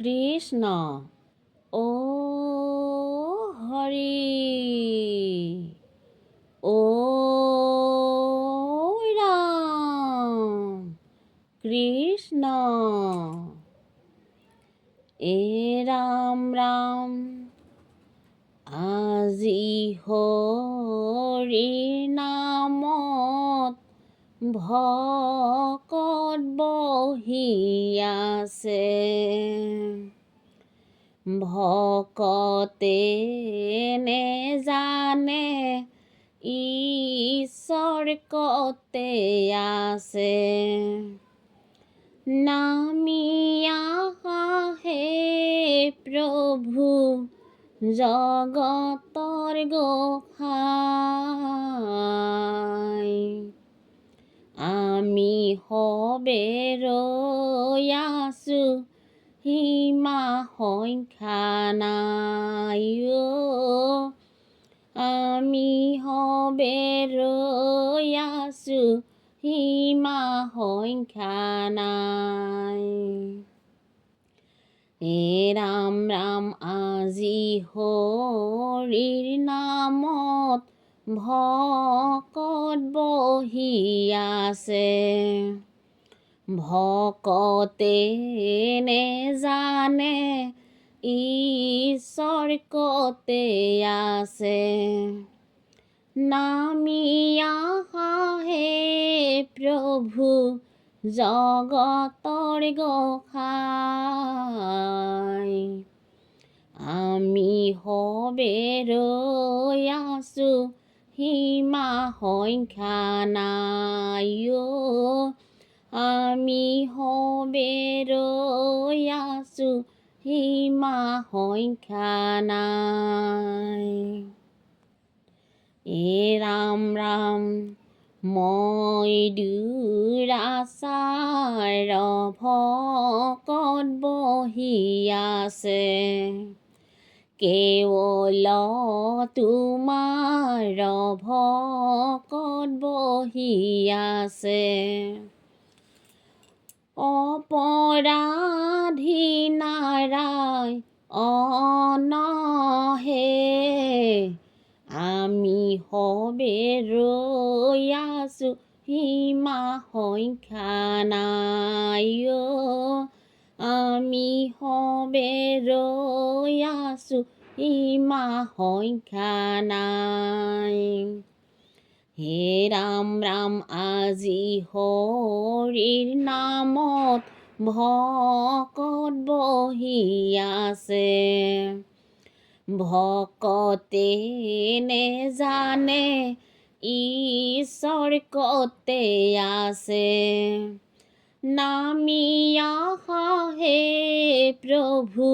কৃষ্ণ ও হৰি ও ৰাম কৃষ্ণ এ ৰাম ৰাম আজি হৰি নামত ভকত বহি আছে ভকতে নেজানে ঈশ্বৰ কতে আছে নামি আহা হে প্ৰভু জগতৰ গোসাঁই আমি সবে ৰৈ আছো সীমা সংখ্যা নাই আমি সবে ৰৈ আছো সীমা সংখ্যা নাই হে ৰাম ৰাম আজি হৰিৰ নামত ভকত বহি আছে ভকতে নেজানে ঈশ্বৰ কতে আছে নামি আহা হে প্ৰভু জগতৰ গোসাঁই আমি সবে ৰৈ আছো সীমা সংখ্যা নাই আমি সবে ৰৈ আছো সীমা সংখ্যা নাই এ ৰাম ৰাম মই দুৰাচাৰ ভকত বহি আছে কেৱল তোমাৰ ভকত বহি আছে অপৰাধী নাৰাই অনহে আমি সবে ৰৈ আছো সীমা সংখ্যা নাই আমি সবে ৰৈ আছো সীমা সংখ্যা নাই হে ৰাম ৰাম আজি হৰিৰ নামত ভকত বহি আছে ভকতে নেজানে ঈশ্বৰ কতে আছে নামি আহা হে প্ৰভু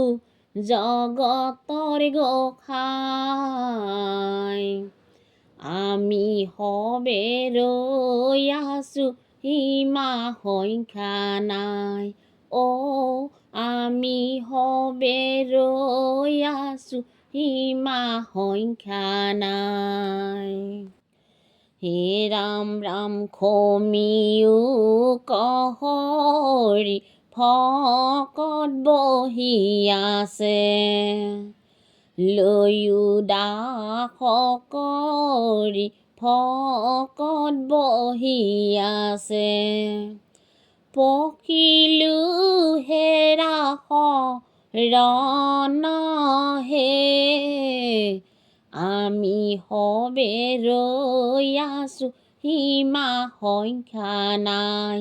জগতৰ গোসাঁই আমি সবে ৰৈ আছো সীমা সংখ্যা নাই আমি সবে ৰৈ আছো সীমা সংখ্যা নাই হে ৰাম ৰাম খমিও কহৰি ভকত বহি আছে লৈও দাস কৰি ভকত বহি আছে পখিলো হেৰা শৰণ হে আমি সবে ৰৈ আছো সীমা সংখ্যা নাই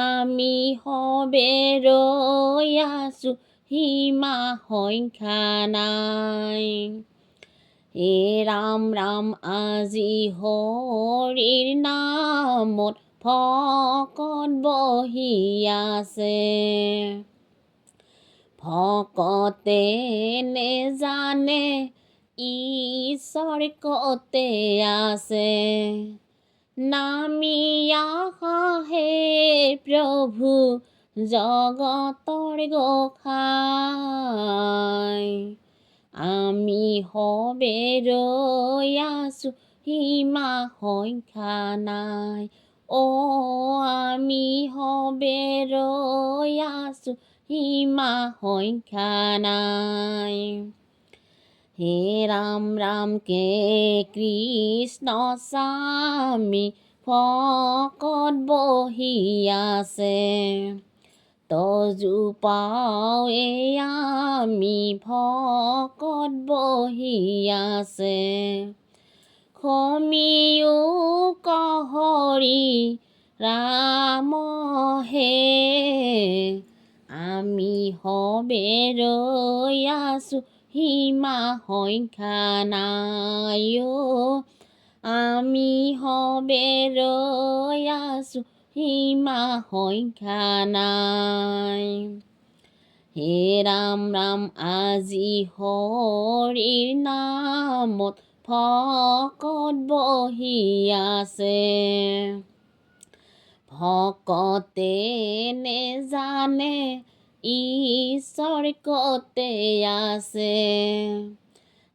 আমি সবে ৰৈ আছো সীমা সংখ্যা নাই হে ৰাম ৰাম আজি হৰিৰ নামত ভকত বহি আছে ভকতে নেজানে ঈশ্বৰ কতে আছে নামি আহা হে প্ৰভু জগতৰ গোসাঁই আমি সবে ৰৈ আছো সীমা সংখ্যা নাই আমি সবে ৰৈ আছো সীমা সংখ্যা নাই। হে ৰাম ৰাম কে কৃষ্ণ স্বামী ভকত বহি আছে, তজোপাও আমি ভকত বহি আছে। খমিও কহৰি ৰাম হে, আমি সবে ৰৈ আছো সীমা সংখ্যা নাই অ', আমি সবে ৰৈ আছো সীমা সংখ্যা নাই। হে ৰাম ৰাম আজি হৰিৰ নামত ভকত বহি আছে, ভকতে নেজানে ঈশ্বৰ কতে আছে।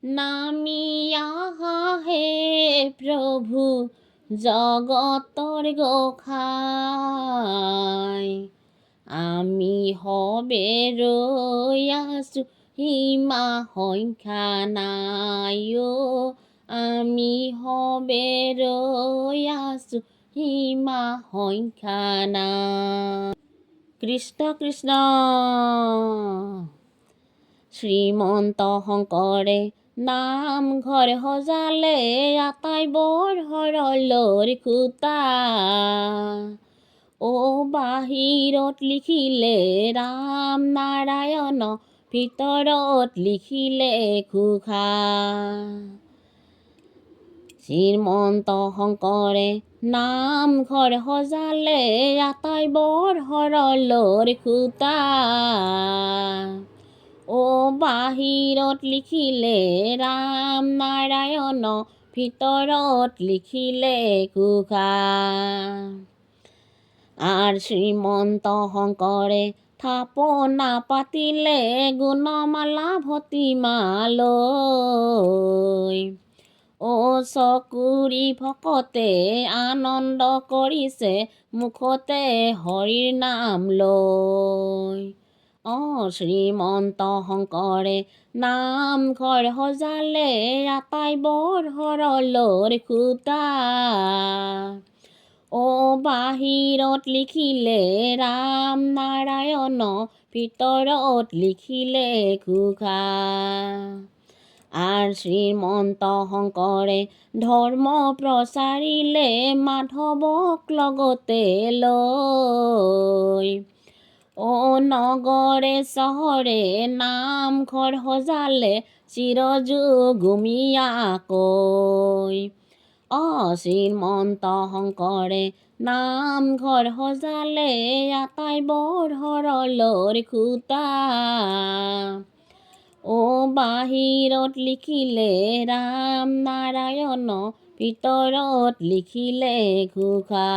নামি আহা হে প্ৰভু জগতৰ গোসাঁই, আমি সবে ৰৈ আছো সীমা সংখ্যা নাই অ', আমি সবে ৰৈ আছো সীমা সংখ্যা নাই। কৃষ্ণ কৃষ্ণ। শ্ৰীমন্ত শংকৰে নামঘৰ সজালে আটাই বৰ সৰলৰ খুটা, অ' বাহিৰত লিখিলে ৰাম নাৰায়ণ, ভিতৰত লিখিলে ঘোষা। শ্ৰীমন্ত শংকৰে নামঘৰ সজালে আটাই বৰ সৰলৰ খুটা, অ' বাহিৰত লিখিলে ৰাম নাৰায়ণ, ভিতৰত লিখিলে ঘোষা। শ্ৰীমন্ত শংকৰে থাপনা পাতিলে গুণমালা ভতিমালৈ, অ' চকুৰি ভকতে আনন্দ কৰিছে মুখতে হৰিৰ নাম লৈ। শ্ৰীমন্ত শংকৰে নামঘৰ সজালে আটাই বৰ সৰলৰ খুটা, অ' বাহিৰত লিখিলে ৰাম নাৰায়ণ, ভিতৰত লিখিলে ঘোষা। শ্ৰীমন্ত শংকৰে ধৰ্ম প্ৰচাৰিলে মাধৱক লগতে লৈ, অ' নগৰে চহৰে নামঘৰ সজালে চিৰযুগমীয়াকৈ। শ্ৰীমন্ত শংকৰে নামঘৰ সজালে আটাই বৰ সৰলৰ খুটা, অ' বাহিৰত লিখিলে ৰাম নাৰায়ণ, ভিতৰত লিখিলে ঘোষা।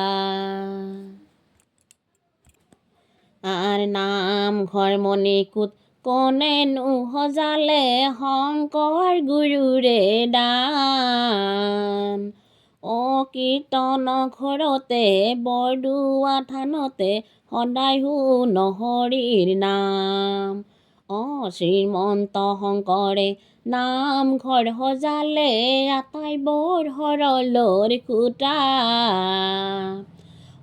নামঘৰ মণিকূট কোনেনো সজালে শংকৰ গুৰুৰে দান, অ' কীৰ্তন ঘৰতে বৰদোৱা থানতে সদায় শুন হৰিৰ নাম। শ্ৰীমন্ত শংকৰে নামঘৰ সজালে আটাই বৰ সৰলৰ খুটা,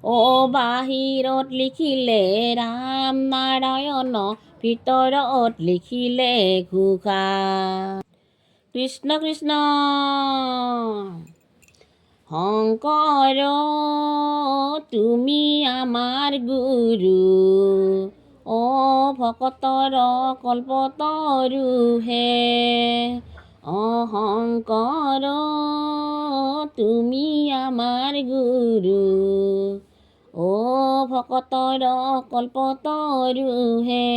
অ' বাহিৰত লিখিলে ৰাম নাৰায়ণ, ভিতৰত লিখিলে ঘোষা। কৃষ্ণ কৃষ্ণ। শংকৰ তুমি আমাৰ গুৰু, অ' ভকতৰ কল্পতৰু হে। শংকৰ তুমি আমাৰ গুৰু, অ' ভকতৰ কল্পতৰু হে।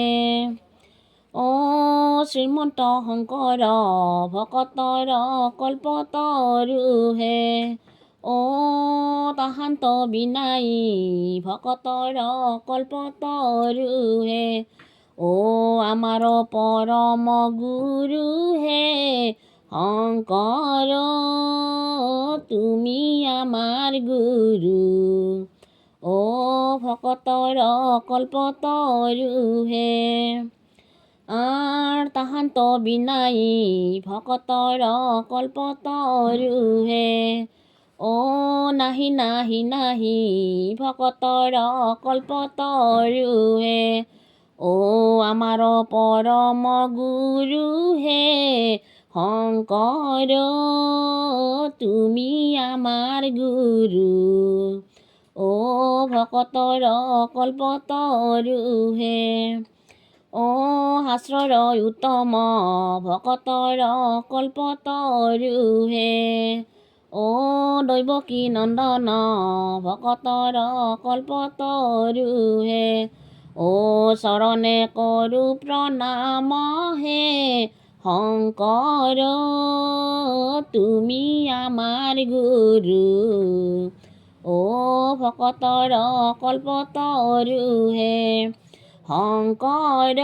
শ্ৰীমন্ত শংকৰ ভকতৰ কল্পতৰু হে, তাহান্ত বিনাই ভকতৰ কল্পতৰু হে, আমাৰ পৰম গুৰু হে। শংকৰ তুমি আমাৰ গুৰু, অ ভকতৰ কল্পতৰু হে তাহান্ত বিনাই ভকতৰ কল্পতৰু হে অ নাহি নাহি নাহি ভকতৰ কল্পতৰু হে অ আমাৰ পৰম গুৰু হে শংকৰ তুমি আমাৰ গুৰু অ ভকতৰ কল্পতৰু হে অ শাস্ত্ৰৰ উত্তম ভকতৰ কল্পতৰু হে অ দৈৱকী নন্দন ভকতৰ কল্পতৰু হে অ চৰণে কৰো প্ৰণাম হে শংকৰ তুমি আমাৰ গুৰু অ ভকতৰ কল্পতৰু হে শংকৰ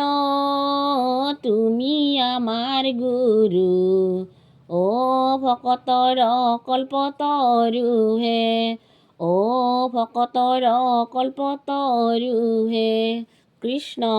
তুমি আমাৰ গুৰু অ ভকতৰ কল্পতৰু হে অ ভকতৰ কল্পতৰু হে কৃষ্ণ।